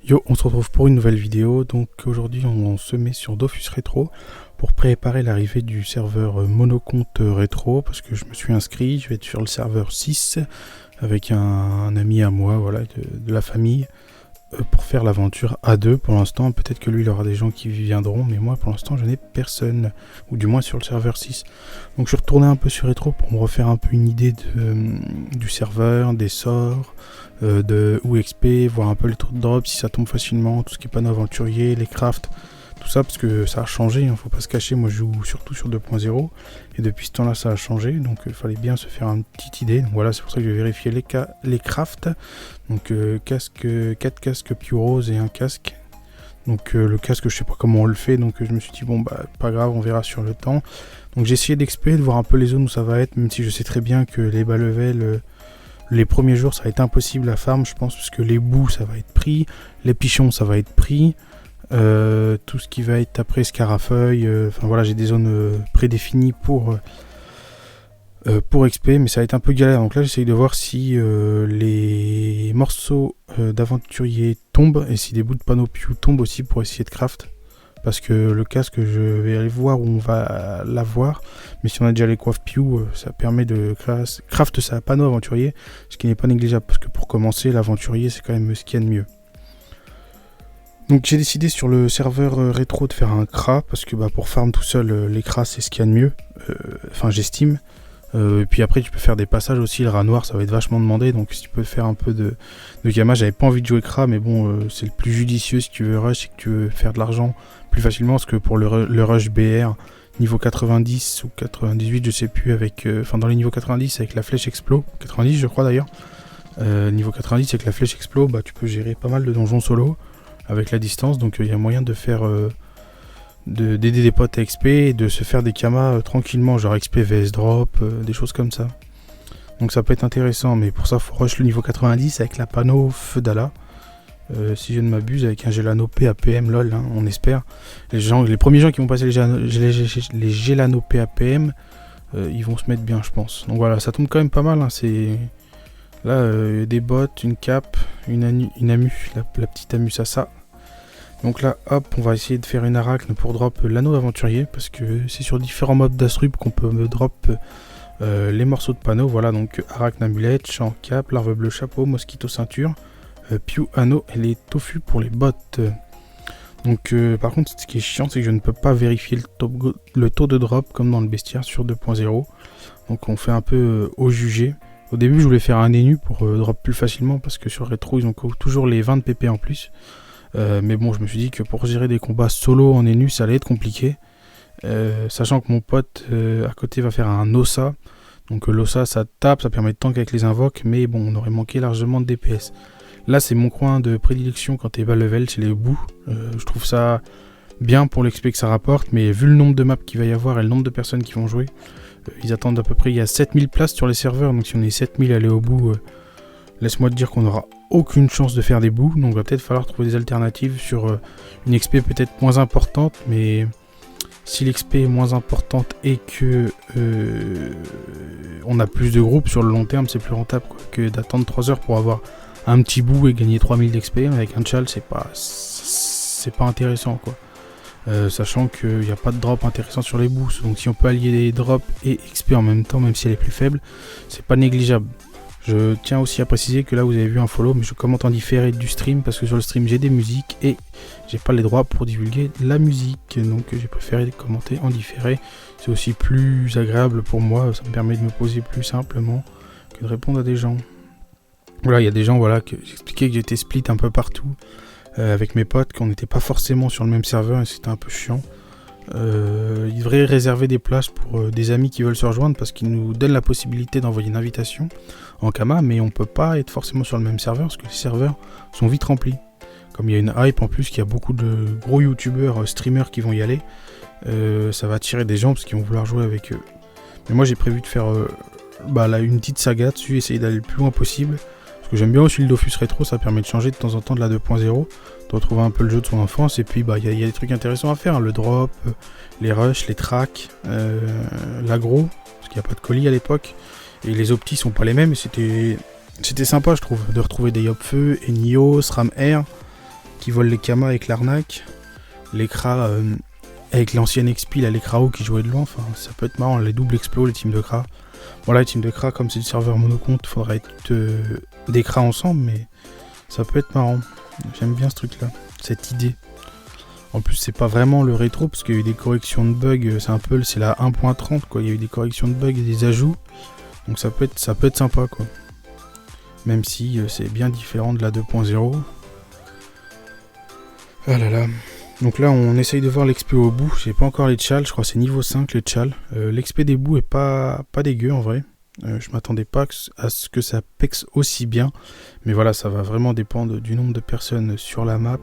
Yo, on se retrouve pour une nouvelle vidéo. Donc aujourd'hui on se met sur Dofus Rétro pour préparer l'arrivée du serveur Monocompte Rétro, parce que je me suis inscrit, je vais être sur le serveur 6 avec un ami à moi, voilà, de la famille, pour faire l'aventure à deux pour l'instant. Peut-être que lui il aura des gens qui viendront, mais moi pour l'instant je n'ai personne, ou du moins sur le serveur 6. Donc je suis retourné un peu sur Rétro pour me refaire un peu une idée du serveur, des sorts, de UXP, voir un peu les taux de drop, si ça tombe facilement, tout ce qui est panneau aventurier, les crafts, tout ça, parce que ça a changé, hein, faut pas se cacher. Moi je joue surtout sur 2.0 et depuis ce temps là ça a changé, donc il fallait bien se faire une petite idée. Donc voilà, c'est pour ça que je vais vérifier les crafts. Donc 4 casques Pure Rose et un casque. Donc le casque je sais pas comment on le fait, donc je me suis dit bon bah pas grave, on verra sur le temps. Donc j'ai essayé d'expé, de voir un peu les zones où ça va être, même si je sais très bien que les bas level, les premiers jours ça va être impossible à farm, je pense, parce que les bouts ça va être pris, les pichons ça va être pris, tout ce qui va être après scarafeuille, enfin voilà, j'ai des zones prédéfinies pour XP, mais ça va être un peu galère. Donc là j'essaye de voir si les morceaux d'aventurier tombent et si des bouts de panneaux Pew tombent aussi pour essayer de craft. Parce que le casque, je vais aller voir où on va l'avoir. Mais si on a déjà les coiffes Pew, ça permet de craft sa panneau aventurier. Ce qui n'est pas négligeable. Parce que pour commencer, l'aventurier, c'est quand même ce qu'il y a de mieux. Donc j'ai décidé sur le serveur rétro de faire un cra. Parce que bah, pour farm tout seul, les cras, c'est ce qu'il y a de mieux. Enfin, j'estime. Et puis après tu peux faire des passages aussi, le rat noir ça va être vachement demandé, donc si tu peux faire un peu de gamma, j'avais pas envie de jouer Kra, mais bon c'est le plus judicieux si tu veux rush et que tu veux faire de l'argent plus facilement, parce que pour le rush BR niveau 90 ou 98 je sais plus, avec enfin dans les niveaux 90 avec la flèche explo, 90 je crois d'ailleurs, niveau 90 avec la flèche explo, bah tu peux gérer pas mal de donjons solo avec la distance, donc il y a moyen de faire d'aider des potes à XP et de se faire des kamas tranquillement, genre XP vs drop, des choses comme ça. Donc ça peut être intéressant, mais pour ça faut rush le niveau 90 avec la panneau feu d'Ala, si je ne m'abuse, avec un Gelano PAPM lol, hein, on espère. Les premiers gens qui vont passer les Gelano PAPM, ils vont se mettre bien je pense. Donc voilà, ça tombe quand même pas mal, hein, c'est là des bottes, une cape, une amu, la petite amu Sasa. Donc là, hop, on va essayer de faire une arachne pour drop l'anneau aventurier, parce que c'est sur différents modes d'astrub qu'on peut me drop les morceaux de panneaux. Voilà, donc arachne amulette, champ cap, larve bleu chapeau, mosquito ceinture, Pew anneau et les tofu pour les bottes. Donc par contre, ce qui est chiant, c'est que je ne peux pas vérifier le taux de drop comme dans le bestiaire sur 2.0. Donc on fait un peu au jugé. Au début, je voulais faire un ENU pour drop plus facilement, parce que sur rétro, ils ont toujours les 20 de PP en plus. Mais bon, je me suis dit que pour gérer des combats solo en ENU ça allait être compliqué, sachant que mon pote à côté va faire un Ossa. Donc l'Ossa ça tape, ça permet de tank avec les invoques, mais bon on aurait manqué largement de DPS. Là c'est mon coin de prédilection quand t'es bas level, c'est les bouts. Je trouve ça bien pour l'XP que ça rapporte, mais vu le nombre de maps qu'il va y avoir et le nombre de personnes qui vont jouer, ils attendent à peu près, il y a 7000 places sur les serveurs, donc si on est 7000 à aller au bout, laisse-moi te dire qu'on aura aucune chance de faire des bouts, donc va peut-être falloir trouver des alternatives sur une XP peut-être moins importante, mais si l'XP est moins importante et que on a plus de groupes sur le long terme, c'est plus rentable quoi, que d'attendre 3 heures pour avoir un petit bout et gagner 3000 d'XP avec un chal, c'est pas intéressant quoi. Sachant qu'il n'y a pas de drop intéressant sur les boosts, donc si on peut allier les drops et XP en même temps, même si elle est plus faible, c'est pas négligeable. Je tiens aussi à préciser que là vous avez vu un follow, mais je commente en différé du stream, parce que sur le stream j'ai des musiques et j'ai pas les droits pour divulguer la musique, donc j'ai préféré commenter en différé. C'est aussi plus agréable pour moi, ça me permet de me poser plus simplement que de répondre à des gens. Voilà, il y a des gens, voilà, que j'expliquais que j'étais split un peu partout avec mes potes, qu'on n'était pas forcément sur le même serveur et c'était un peu chiant. Il devrait réserver des places pour des amis qui veulent se rejoindre, parce qu'ils nous donnent la possibilité d'envoyer une invitation en Kama, mais on peut pas être forcément sur le même serveur parce que les serveurs sont vite remplis. Comme il y a une hype en plus, qu'il y a beaucoup de gros youtubeurs, streamers qui vont y aller, ça va attirer des gens parce qu'ils vont vouloir jouer avec eux. Mais moi j'ai prévu de faire là, une petite saga dessus, essayer d'aller le plus loin possible, parce que j'aime bien aussi le Dofus Rétro, ça permet de changer de temps en temps de la 2.0, de retrouver un peu le jeu de son enfance, et puis il y a des trucs intéressants à faire, hein, le drop, les rushs, les tracks, l'agro, parce qu'il n'y a pas de colis à l'époque, Et les optis sont pas les mêmes, et c'était sympa, je trouve, de retrouver des Yopfeu, Enios, Ram Air, qui volent les Kama avec l'arnaque, les Kra avec l'ancienne XP, là, les Krao qui jouaient de loin, enfin, ça peut être marrant, les doubles explos, les teams de Kra. Bon, là, les teams de Kra, comme c'est du serveur monocompte, faudrait être des Kra ensemble, mais ça peut être marrant. J'aime bien ce truc-là, cette idée. En plus, c'est pas vraiment le rétro, parce qu'il y a eu des corrections de bugs, c'est la 1.30, quoi. Il y a eu des corrections de bugs et des ajouts, donc ça peut être sympa, quoi. Même si c'est bien différent de la 2.0. Ah là là. Donc là, on essaye de voir l'XP au bout. J'ai pas encore les tchals, je crois que c'est niveau 5 les tchals. L'XP des bouts est pas dégueu en vrai. Je m'attendais pas à ce que ça pexe aussi bien. Mais voilà, ça va vraiment dépendre du nombre de personnes sur la map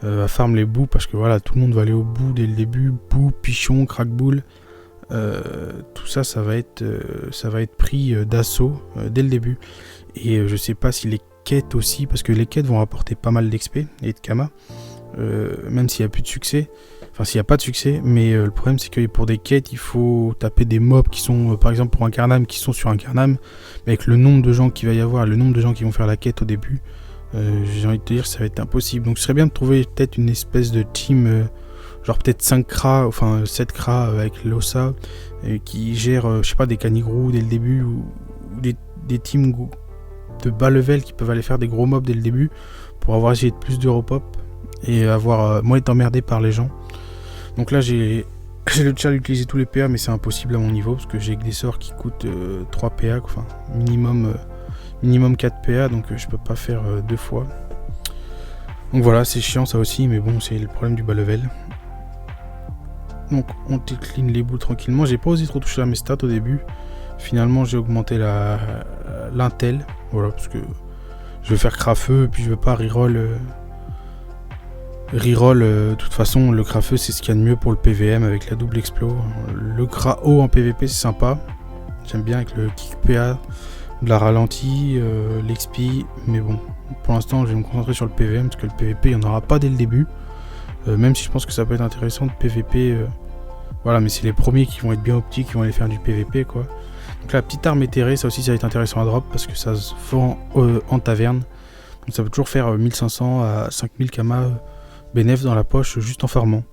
à farm les bouts. Parce que voilà, tout le monde va aller au bout dès le début. Bout, pichon, crackbull. Tout ça, ça va être pris d'assaut dès le début. Et je sais pas si les quêtes aussi, parce que les quêtes vont apporter pas mal d'XP et de Kama. Même s'il n'y a plus de succès, enfin s'il n'y a pas de succès, mais le problème c'est que pour des quêtes il faut taper des mobs qui sont par exemple pour un Carnam qui sont sur un Carnam, mais avec le nombre de gens qu'il va y avoir, le nombre de gens qui vont faire la quête au début, j'ai envie de te dire ça va être impossible. Donc ce serait bien de trouver peut-être une espèce de team, genre peut-être 5 Kra, enfin 7 Kra avec l'Ossa, qui gère je sais pas des canigrous dès le début, ou des teams de bas level qui peuvent aller faire des gros mobs dès le début pour avoir essayé de plus de repop et avoir moins été emmerdé par les gens. Donc là j'ai le chat d'utiliser tous les PA, mais c'est impossible à mon niveau parce que j'ai que des sorts qui coûtent 3 PA, enfin minimum 4 PA, donc je peux pas faire 2 fois. Donc voilà, c'est chiant ça aussi, mais bon, c'est le problème du bas level. Donc on clean les bouts tranquillement. J'ai pas osé trop toucher à mes stats au début. Finalement j'ai augmenté l'intel, voilà, parce que je veux faire crafeu et puis je veux pas reroll. De toute façon, le crafeu c'est ce qu'il y a de mieux pour le PVM avec la double explo. Le Krao en PVP c'est sympa. J'aime bien avec le kick PA, de la ralentie, l'XP. Mais bon, pour l'instant je vais me concentrer sur le PVM parce que le PVP il n'y en aura pas dès le début. Même si je pense que ça peut être intéressant de PVP. Voilà, mais c'est les premiers qui vont être bien optiques, qui vont aller faire du PVP quoi. Donc la petite arme éthérée, ça aussi ça va être intéressant à drop parce que ça se vend en taverne. Donc ça peut toujours faire 1500 à 5000 Kama bénéf dans la poche juste en farmant.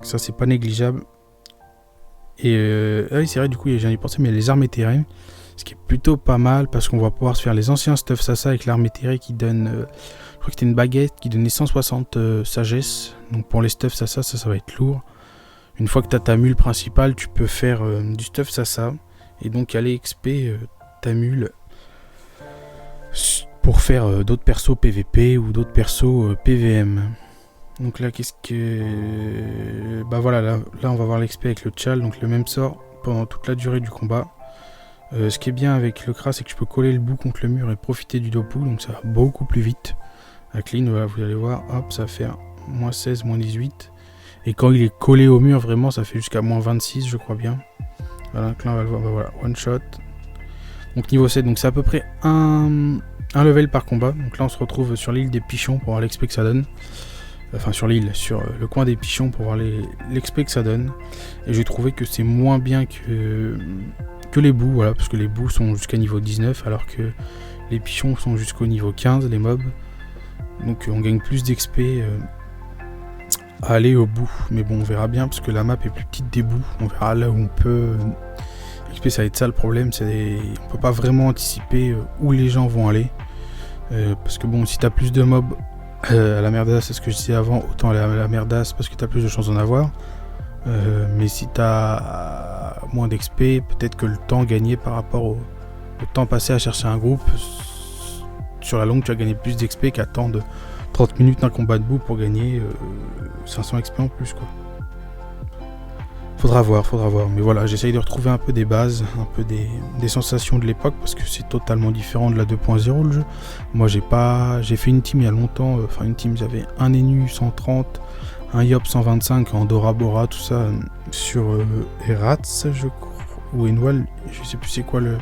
Ça c'est pas négligeable. Et ah oui c'est vrai, du coup j'en ai pensé, mais les armes éthérées, ce qui est plutôt pas mal parce qu'on va pouvoir se faire les anciens stuff Sasa avec l'arme éthérée qui donne, je crois que c'était une baguette qui donnait 160 sagesse. Donc pour les stuff Sasa ça va être lourd. Une fois que tu as ta mule principale, tu peux faire du stuff Sasa et donc aller XP ta mule pour faire d'autres persos PVP ou d'autres persos PVM. Donc là qu'est-ce que... Bah voilà, là on va voir l'XP avec le Tchal, donc le même sort pendant toute la durée du combat. Ce qui est bien avec le Kra, c'est que je peux coller le bout contre le mur et profiter du Dopu, donc ça va beaucoup plus vite. La clean, voilà, vous allez voir, hop, ça va faire moins 16, moins 18. Et quand il est collé au mur, vraiment, ça fait jusqu'à moins 26, je crois bien. Voilà, donc là on va le voir, bah voilà, one shot. Donc niveau 7, donc c'est à peu près un level par combat. Donc là on se retrouve sur l'île des Pichons pour voir l'XP que ça donne. Enfin sur l'île, sur le coin des Pichons pour voir l'XP que ça donne. Et j'ai trouvé que c'est moins bien que les bouts, voilà, parce que les bouts sont jusqu'à niveau 19 alors que les Pichons sont jusqu'au niveau 15, les mobs. Donc on gagne plus d'XP à aller au bout. Mais bon, on verra bien parce que la map est plus petite des bouts. On verra là où on peut... XP, ça va être ça le problème, on peut pas vraiment anticiper où les gens vont aller. Parce que bon, si t'as plus de mobs à la merdasse, c'est ce que je disais avant, autant aller à la merdasse parce que t'as plus de chances d'en avoir. Mais si t'as moins d'XP, peut-être que le temps gagné par rapport au temps passé à chercher un groupe, sur la longue tu vas gagner plus d'XP qu'attendre 30 minutes d'un combat de bout pour gagner 500 XP en plus quoi. Faudra voir. Mais voilà, j'essaye de retrouver un peu des bases, un peu des sensations de l'époque parce que c'est totalement différent de la 2.0 le jeu. Moi j'ai fait une team il y a longtemps, j'avais un Enu 130, un Yop 125 en Dora Bora, tout ça sur Eratz je crois, ou Enwal, je sais plus c'est quoi le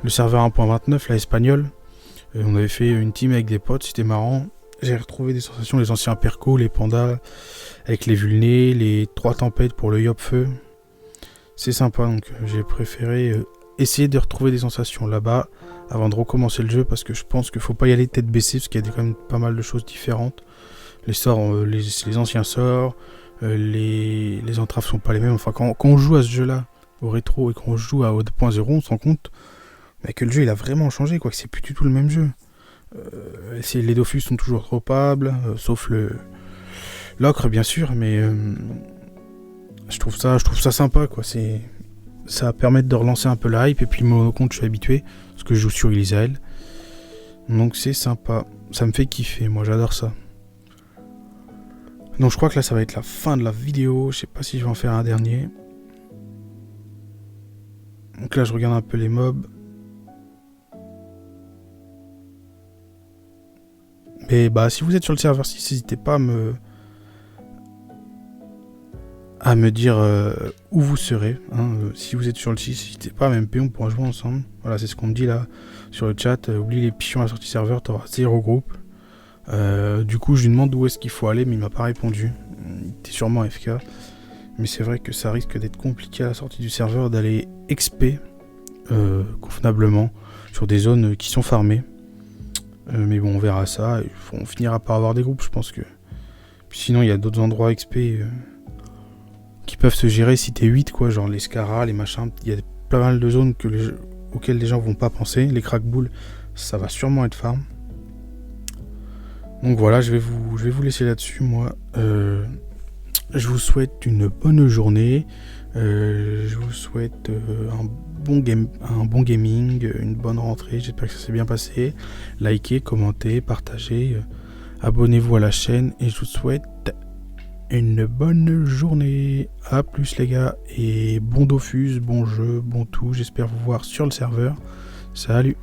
serveur 1.29, la espagnol. On avait fait une team avec des potes, c'était marrant. J'ai retrouvé des sensations, les anciens percos, les pandas, avec les vulnés, les 3 tempêtes pour le Yop feu. C'est sympa, donc j'ai préféré essayer de retrouver des sensations là-bas avant de recommencer le jeu, parce que je pense qu'il faut pas y aller tête baissée, parce qu'il y a quand même pas mal de choses différentes. Les sorts, les anciens sorts, les entraves sont pas les mêmes. Enfin, quand on joue à ce jeu-là, au rétro, et qu'on joue à 2.0, on se rend compte que le jeu il a vraiment changé, quoi, que c'est plus du tout le même jeu. Les Dofus sont toujours dropables, sauf l'ocre bien sûr, mais je trouve ça sympa, quoi. Ça va permettre de relancer un peu la hype, et puis mon compte je suis habitué, parce que je joue sur Elysael. Donc c'est sympa, ça me fait kiffer, moi j'adore ça. Donc je crois que là ça va être la fin de la vidéo, je sais pas si je vais en faire un dernier. Donc là je regarde un peu les mobs. Mais bah si vous êtes sur le serveur 6, n'hésitez pas à me dire où vous serez. Hein. Si vous êtes sur le 6, n'hésitez pas à m'MP, on pourra jouer ensemble. Voilà, c'est ce qu'on me dit là sur le chat. Oublie les pions à la sortie serveur, t'auras 0 groupe. Du coup je lui demande où est-ce qu'il faut aller, mais il m'a pas répondu. Il était sûrement AFK. Mais c'est vrai que ça risque d'être compliqué à la sortie du serveur d'aller XP convenablement sur des zones qui sont farmées. Mais bon, on verra ça. On finira par avoir des groupes, je pense que. Puis sinon, il y a d'autres endroits XP qui peuvent se gérer si t'es 8, quoi. Genre les Scaras, les machins. Il y a pas mal de zones auxquelles les gens vont pas penser. Les crackboules, ça va sûrement être farm. Donc voilà, je vais vous laisser là-dessus, moi. Je vous souhaite une bonne journée. Je vous souhaite un bon gaming, une bonne rentrée. J'espère que ça s'est bien passé. Likez, commentez, partagez, abonnez-vous à la chaîne, et je vous souhaite une bonne journée. A plus les gars, et bon Dofus, bon jeu, bon tout. J'espère vous voir sur le serveur. Salut.